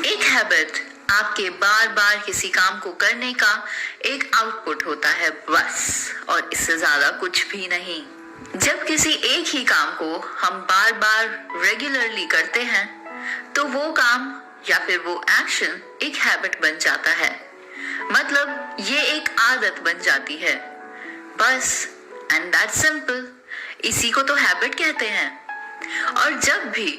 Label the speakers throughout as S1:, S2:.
S1: एक हैबिट आपके बार बार किसी काम को करने का एक आउटपुट होता है बस, और इससे ज्यादा कुछ भी नहीं। जब किसी एक ही काम को हम बार बार रेगुलरली करते हैं तो वो काम या फिर वो एक्शन एक हैबिट बन जाता है। मतलब ये एक आदत बन जाती है बस, एंड दैट्स सिंपल। इसी को तो हैबिट कहते हैं। और जब भी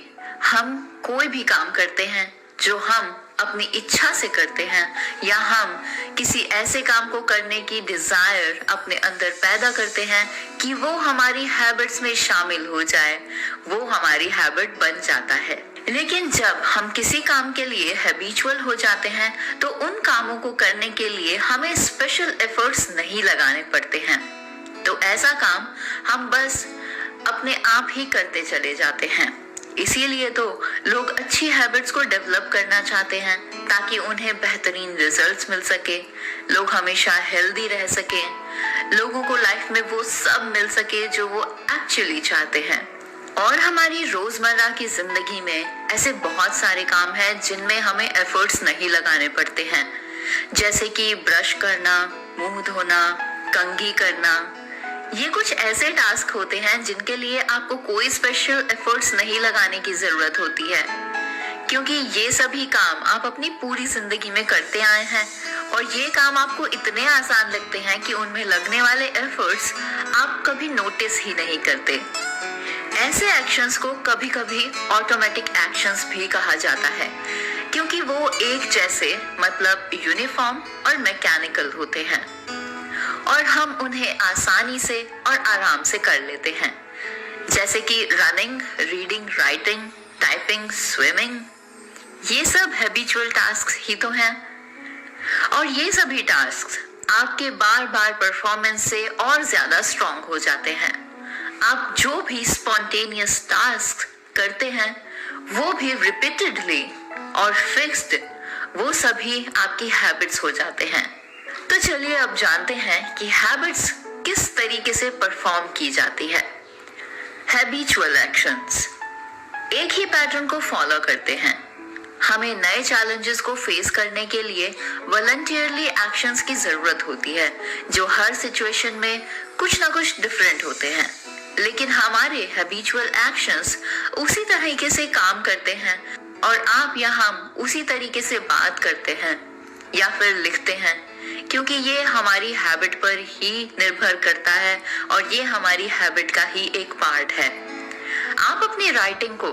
S1: हम कोई भी काम करते हैं जो हम अपनी इच्छा से करते हैं, या हम किसी ऐसे काम को करने की डिजायर अपने अंदर पैदा करते हैं कि वो हमारी हैबिट्स में शामिल हो जाए, वो हमारी हैबिट बन जाता है। लेकिन जब हम किसी काम के लिए हैबिचुअल हो जाते हैं तो उन कामों को करने के लिए हमें स्पेशल एफर्ट्स नहीं लगाने पड़ते हैं। तो ऐसा काम हम बस अपने आप ही करते चले जाते हैं। इसीलिए तो लोग अच्छी हैबिट्स को डेवलप करना चाहते हैं ताकि उन्हें बेहतरीन रिजल्ट्स मिल सके, लोग हमेशा हेल्दी रह सके, लोगों को लाइफ में वो सब मिल सके जो वो एक्चुअली चाहते हैं। और हमारी रोजमर्रा की जिंदगी में ऐसे बहुत सारे काम हैं जिनमें हमें एफर्ट्स नहीं लगाने पड़ते हैं, जैसे कि ब्रश करना, मुंह धोना, कंघी करना। ये कुछ ऐसे टास्क होते हैं जिनके लिए आपको कोई स्पेशल एफर्ट्स नहीं लगाने की जरूरत होती है, क्योंकि ये सभी काम आप अपनी पूरी जिंदगी में करते आए हैं और ये काम आपको इतने आसान लगते हैं कि उनमें लगने वाले एफर्ट्स आप कभी नोटिस ही नहीं करते। ऐसे एक्शंस को कभी कभी ऑटोमेटिक एक्शंस भी कहा जाता है, क्योंकि वो एक जैसे मतलब यूनिफॉर्म और मैकेनिकल होते हैं और हम उन्हें आसानी से और आराम से कर लेते हैं, जैसे कि running, reading, writing, typing, swimming. ये सब हैबिचुअल टास्क ही तो हैं। और ये सभी टास्क आपके बार बार परफॉर्मेंस से और ज्यादा स्ट्रॉन्ग हो जाते हैं। आप जो भी स्पॉन्टेनियस टास्क करते हैं वो भी रिपीटेडली और फिक्स्ड, वो सभी आपकी हैबिट्स हो जाते हैं। तो चलिए अब जानते हैं कि हैबिट्स किस तरीके से परफॉर्म की जाती है। हैबिचुअल एक्शंस एक ही पैटर्न को फॉलो करते हैं। हमें नए चैलेंजेस को फेस करने के लिए वॉलंटियरली एक्शंस की जरूरत होती है, जो हर सिचुएशन में कुछ ना कुछ डिफरेंट होते हैं। लेकिन हमारे हैबिचुअल एक्शंस उसी तरीके से काम करते हैं और आप या हम उसी तरीके से बात करते हैं या फिर लिखते हैं, क्योंकि ये हमारी हैबिट पर ही निर्भर करता है और ये हमारी हैबिट का ही एक पार्ट है। आप अपनी राइटिंग को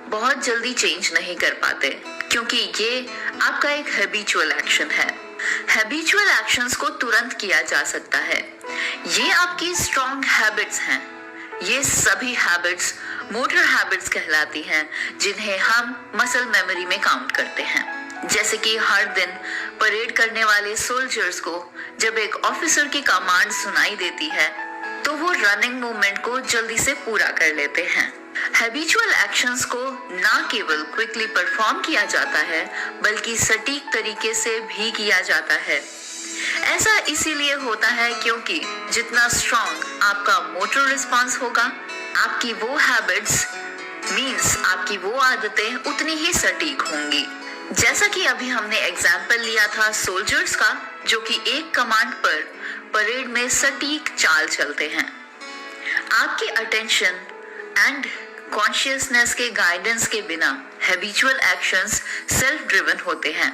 S1: बहुत जल्दी चेंज नहीं कर पाते, क्योंकि ये आपका एक हैबिचुअल एक्शन है। हैबिचुअल एक्शंस को तुरंत किया जा सकता है। ये आपकी स्ट्रॉन्ग हैबिट्स हैं। ये सभी हैबिट्स मोटर हैबिट्स कहलाती हैं, जिन्हें हम मसल मेमोरी में काउंट करते हैं। जैसे कि हर दिन परेड करने वाले सोल्जर्स को जब एक ऑफिसर की कमांड सुनाई देती है तो वो रनिंग मूवमेंट को जल्दी से पूरा कर लेते हैं। हैबिचुअल एक्शंस को ना केवल क्विकली परफॉर्म किया जाता है बल्कि सटीक तरीके से भी किया जाता है। ऐसा इसीलिए होता है क्योंकि जितना स्ट्रॉन्ग आपका मोटर रिस्पॉन्स होगा, आपकी वो हैबिट्स मींस आपकी वो आदतें उतनी ही सटीक होंगी। जैसा कि अभी हमने एग्जाम्पल लिया था सोल्जर्स का, जो कि एक कमांड पर परेड में सटीक चाल चलते हैं। आपकी अटेंशन एंड कॉन्शियसनेस के गाइडेंस के बिना हैबिचुअल एक्शंस सेल्फ ड्रिवन होते हैं।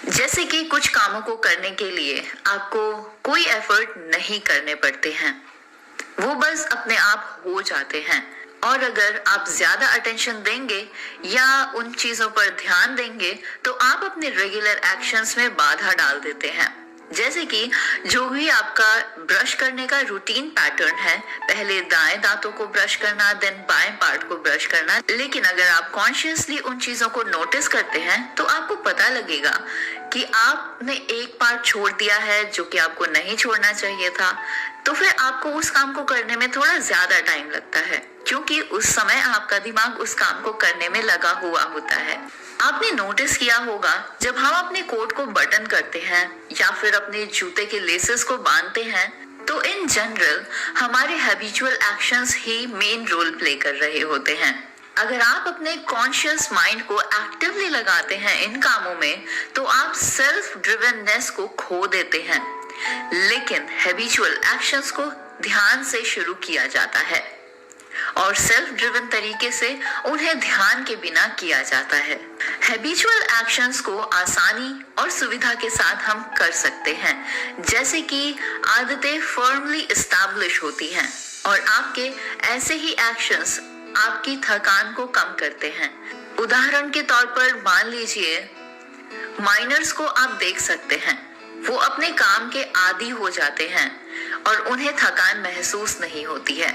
S1: जैसे कि कुछ कामों को करने के लिए आपको कोई एफर्ट नहीं करने पड़ते हैं, वो बस अपने आप हो जाते हैं। और अगर आप ज्यादा अटेंशन देंगे या उन चीजों पर ध्यान देंगे तो आप अपने रेगुलर एक्शंस में बाधा डाल देते हैं। जैसे कि जो भी आपका ब्रश करने का रूटीन पैटर्न है, पहले दाएं दांतों को ब्रश करना, देन बाएं पार्ट को ब्रश करना, लेकिन अगर आप कॉन्शियसली उन चीजों को नोटिस करते हैं तो आपको पता लगेगा कि आपने एक पार्ट छोड़ दिया है जो कि आपको नहीं छोड़ना चाहिए था। तो फिर आपको उस काम को करने में थोड़ा ज्यादा टाइम लगता है, क्योंकि उस समय आपका दिमाग उस काम को करने में लगा हुआ होता है। आपने नोटिस किया होगा जब हम अपने कोट को बटन करते हैं या फिर अपने जूते के लेसेस को बांधते हैं तो इन जनरल हमारे हैबिचुअल एक्शंस ही मेन रोल प्ले कर रहे होते हैं। अगर आप अपने कॉन्शियस माइंड को एक्टिवली लगाते हैं इन कामों में, तो आप सेल्फ ड्रिवननेस को खो देते हैं। लेकिन हैबिचुअल एक्शंस को ध्यान से शुरू किया जाता है और सेल्फ ड्रिवन तरीके से उन्हें ध्यान के बिना किया जाता है। हैबिचुअल एक्शंस को आसानी और सुविधा के साथ हम कर सकते हैं, जैसे कि आदतें फर्मली एस्टैब्लिश होती हैं और आपके ऐसे ही एक्शंस आपकी थकान को कम करते हैं। उदाहरण के तौर पर मान लीजिए, माइनर्स को आप देख सकते हैं, वो अपने काम के आदी हो जाते हैं और उन्हें थकान महसूस नहीं होती है।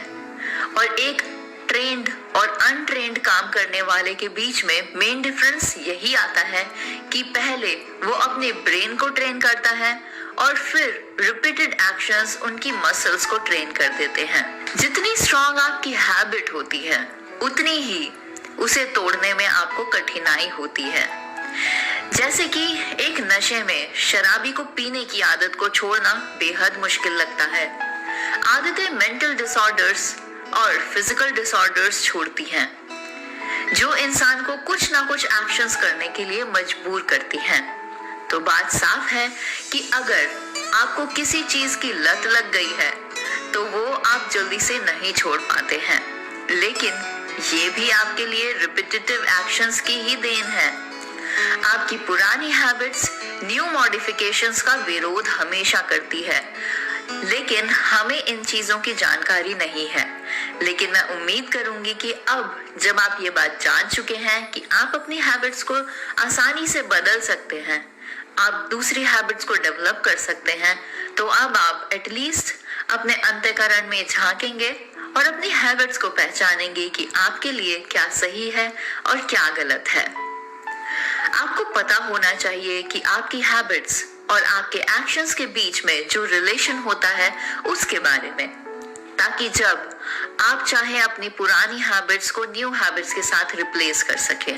S1: और एक ट्रेंड और अनट्रेंड काम करने वाले के बीच में मेन डिफरेंस यही आता है कि पहले वो अपने ब्रेन को ट्रेन करता है और फिर रिपीटेड एक्शंस उनकी मसल्स को ट्रेन कर देते हैं। जितनी स्ट्रांग आपकी हैबिट होती है, उतनी ही उसे तोड़ने में आपको कठिनाई होती है। जैसे कि एक नशे में शराबी को पीने की आदत को छोड़ना बेहद मुश्किल लगता है। आदतें मेंटल डिसऑर्डर्स और फिजिकल डिसऑर्डर्स छोड़ती हैं, जो इंसान को कुछ ना कुछ एक्शंस करने के लिए मजबूर करती हैं। तो बात साफ है कि अगर आपको किसी चीज की लत लग गई है, तो वो आप जल्दी से नहीं छोड़ पाते हैं। लेकिन ये भी आपके लिए रिपीटेटिव एक्शंस की ही देन है। आपकी पुरानी हैबिट्स न्यू मॉडिफिकेशंस का विरोध हमेशा करती है, लेकिन हमें इन चीजों की जानकारी नहीं है। लेकिन मैं उम्मीद करूंगी कि अब जब आप ये बात जान चुके हैं कि आप अपनी हैबिट्स को आसानी से बदल सकते हैं, आप दूसरी हैबिट्स को डेवलप कर सकते हैं, तो अब आप एटलीस्ट अपने अंतःकरण में झांकेंगे और अपनी हैबिट्स को पहचानेंगे कि आपके लिए क्या सही है और क्या गलत है। आपको पता होना चाहिए कि आपकी हैबिट्स और आपके एक्शंस के बीच में जो रिलेशन होता है उसके बारे में, ताकि जब आप चाहें अपनी पुरानी हैबिट्स को न्यू हैबिट्स के साथ रिप्लेस कर सकें।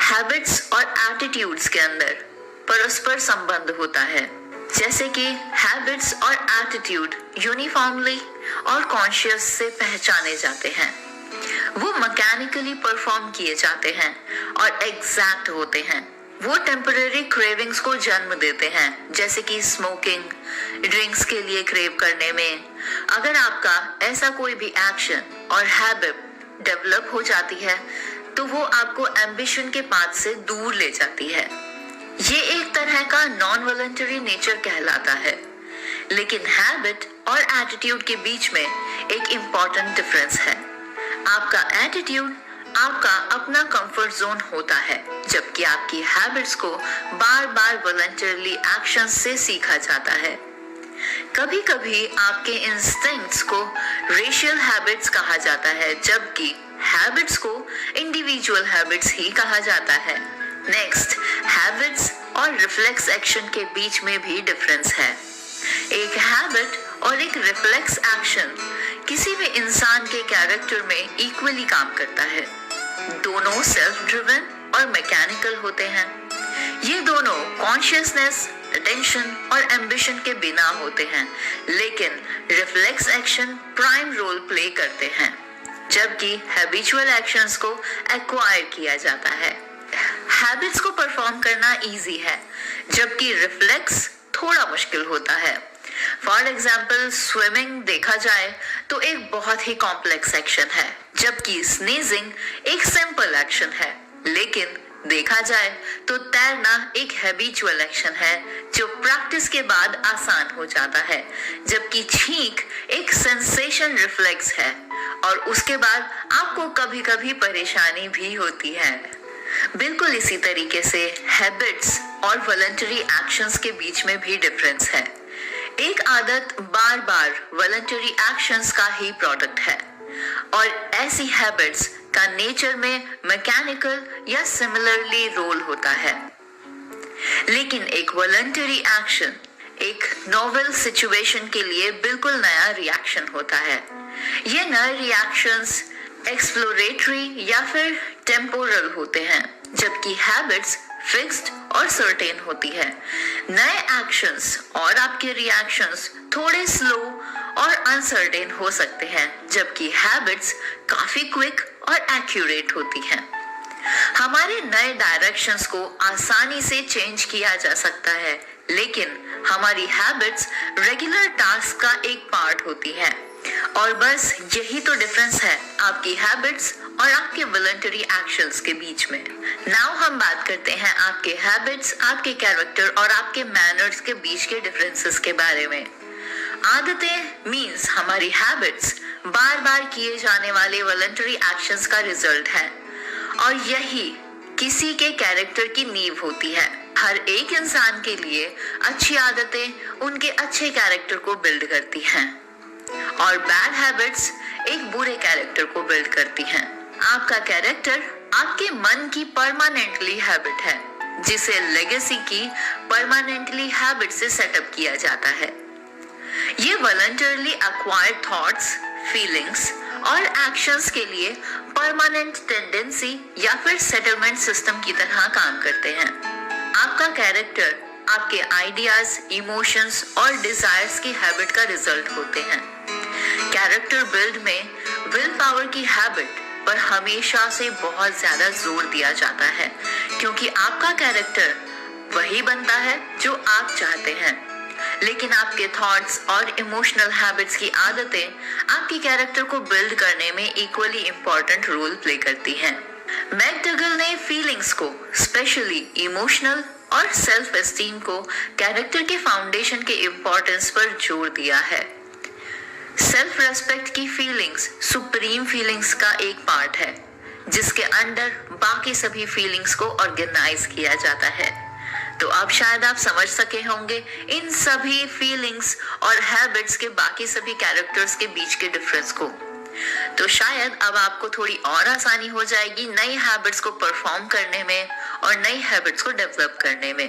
S1: हैबिट्स और एटीट्यूड्स के अंदर परस्पर संबंध होता है, जैसे कि हैबिट्स और एटीट्यूड यूनिफॉर्मली और कॉन्शियस से पहचाने जाते हैं। वो मैकेनिकली परफॉर्म किए जाते हैं और एग्जैक्ट होते हैं। वो टेम्पररी क्रेविंग्स को जन्म देते हैं, जैसे कि स्मोकिंग, ड्रिंक्स के लिए क्रेव करने में। अगर आपका ऐसा कोई भी एक्शन और हैबिट डेवलप हो जाती है, तो वो आपको एम्बिशन के पाथ से दूर ले जाती है। ये एक तरह का नॉन वॉलंटरी नेचर कहलाता है। लेकिन हैबिट और एटीट्यूड के बीच में एक इम्पॉर्टेंट डिफरेंस है। आपका एटीट्यूड आपका अपना कंफर्ट जोन होता है, जबकि आपकी हैबिट्स को बार बार वॉलंटरली एक्शन से सीखा जाता है। कभी कभी आपके इंस्टिंक्ट्स को रेशियल हैबिट्स कहा जाता है, जबकि हैबिट्स को इंडिविजुअल हैबिट्स ही कहा जाता है। नेक्स्ट, हैबिट्स और रिफ्लेक्स एक्शन के बीच में भी डिफरेंस है। एक हैबिट और एक रिफ्लेक्स एक्शन किसी भी इंसान के कैरेक्टर में इक्वली काम करता है। दोनों सेल्फ ड्रिवन और मैकेनिकल होते हैं। ये दोनों कॉन्शियसनेस, अटेंशन और एम्बिशन के बिना होते हैं, लेकिन reflex action prime role play करते हैं, जबकि हैबिचुअल एक्शंस को एक्वायर किया जाता है। हैबिट्स को परफॉर्म करना इजी है, जबकि रिफ्लेक्स थोड़ा मुश्किल होता है। फॉर एग्जाम्पल, स्विमिंग देखा जाए तो एक बहुत ही कॉम्प्लेक्स एक्शन है, जबकि स्नीजिंग एक सिंपल एक्शन है। लेकिन देखा जाए तो तैरना एक हैबिचुअल एक्शन है जो प्रैक्टिस के बाद आसान हो जाता है, जबकि छींक एक सेंसेशन रिफ्लेक्स है और उसके बाद आपको कभी कभी परेशानी भी होती है। बिल्कुल इसी तरीके से हैबिट्स और वॉलंटरी एक्शंस के बीच में भी डिफरेंस है। एक आदत बार बार वॉलंटरी एक्शंस का ही प्रोडक्ट है और ऐसी हैबिट्स का नेचर में मैकेनिकल या सिमिलरली रोल होता है। लेकिन एक वॉलंटरी एक्शन एक नोवेल सिचुएशन के लिए बिल्कुल नया रिएक्शन होता है। ये नए रिएक्शंस एक्सप्लोरेटरी या फिर टेम्पोरल होते हैं, जबकि हैबिट्स फिक्स्ड और सर्टेन होती है। नए एक्शंस और आपके रिएक्शंस थोड़े स्लो और अनसर्टेन हो सकते हैं, जबकि हैबिट्स काफी क्विक और एक्यूरेट होती हैं। हमारे नए डायरेक्शंस को आसानी से चेंज किया जा सकता है, लेकिन हमारी हैबिट्स रेगुलर टास्क का एक पार्ट होती है। और बस यही तो डिफरेंस है आपकी हैबिट्स और आपके वॉलंटरी एक्शंस के बीच में। नाउ हम बात करते हैं आपके हैबिट्स, आपके कैरेक्टर और आपके मैनर्स के बीच के डिफरेंसेस के बारे में। आदतें मीन्स हमारी हैबिट्स बार बार किए जाने वाले वॉलंटरी एक्शंस का रिजल्ट है, और यही किसी के कैरेक्टर की नींव होती है। हर एक इंसान के लिए अच्छी आदतें उनके अच्छे कैरेक्टर को बिल्ड करती हैं, और बैड हैबिट्स एक बुरे कैरेक्टर को बिल्ड करती हैं। आपका कैरेक्टर आपके मन की परमानेंटली हैबिट है, जिसे लेगेसी की परमानेंटली हैबिट से सेटअप किया जाता है। ये वॉलंटरली एक्वायर्ड थॉट्स, फीलिंग्स और एक्शंस के लिए परमानेंट टेंडेंसी या फिर सेटलमेंट सिस्टम की तरह काम करते हैं। आपका कैरेक्टर आपके आइडियाज, इमोशंस और डिजायर्स की हैबिट का रिजल्ट होते हैं। कैरेक्टर बिल्ड में विल पावर की हैबिट पर हमेशा से बहुत ज्यादा जोर दिया जाता है, क्योंकि आपका कैरेक्टर वही बनता है जो आप चाहते हैं। लेकिन आपके थॉट्स और इमोशनल हैबिट्स की आदतें आपके कैरेक्टर को बिल्ड करने में इक्वली इम्पोर्टेंट रोल प्ले करती हैं। मैकडगल ने फीलिंग्स को, स्पेशली इमोशनल और सेल्फ एस्टीम को, कैरेक्टर के फाउंडेशन के इम्पोर्टेंस पर जोर दिया है। सेल्फ रेस्पेक्ट की फीलिंग्स सुप्रीम फीलिंग्स का एक पार्ट है, जिसके अंडर बाकी सभी फीलिंग्स को ऑर्गेनाइज किया जाता है। तो अब शायद आप समझ सके होंगे इन सभी फीलिंग्स और हैबिट्स के बाकी सभी कैरेक्टर्स के बीच के डिफरेंस को। तो शायद अब आपको थोड़ी और आसानी हो जाएगी नई हैबिट्स को परफॉर्म करने में और नई हैबिट्स को डेवलप करने में।